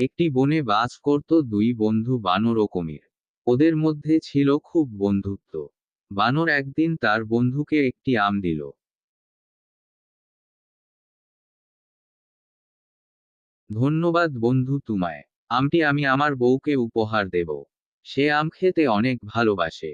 একটি বনে বাস করত দুই বন্ধু বানর ও কুমির। ওদের মধ্যে ছিল খুব বন্ধুত্ব। বানর একদিন তার বন্ধুকে একটি আম দিল। ধন্যবাদ বন্ধু তোমায়। আমটি আমি আমার বউকে উপহার দেব। সে আম খেতে অনেক ভালোবাসে।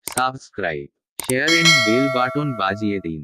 Subscribe, share and bell button বাজিয়ে দিন।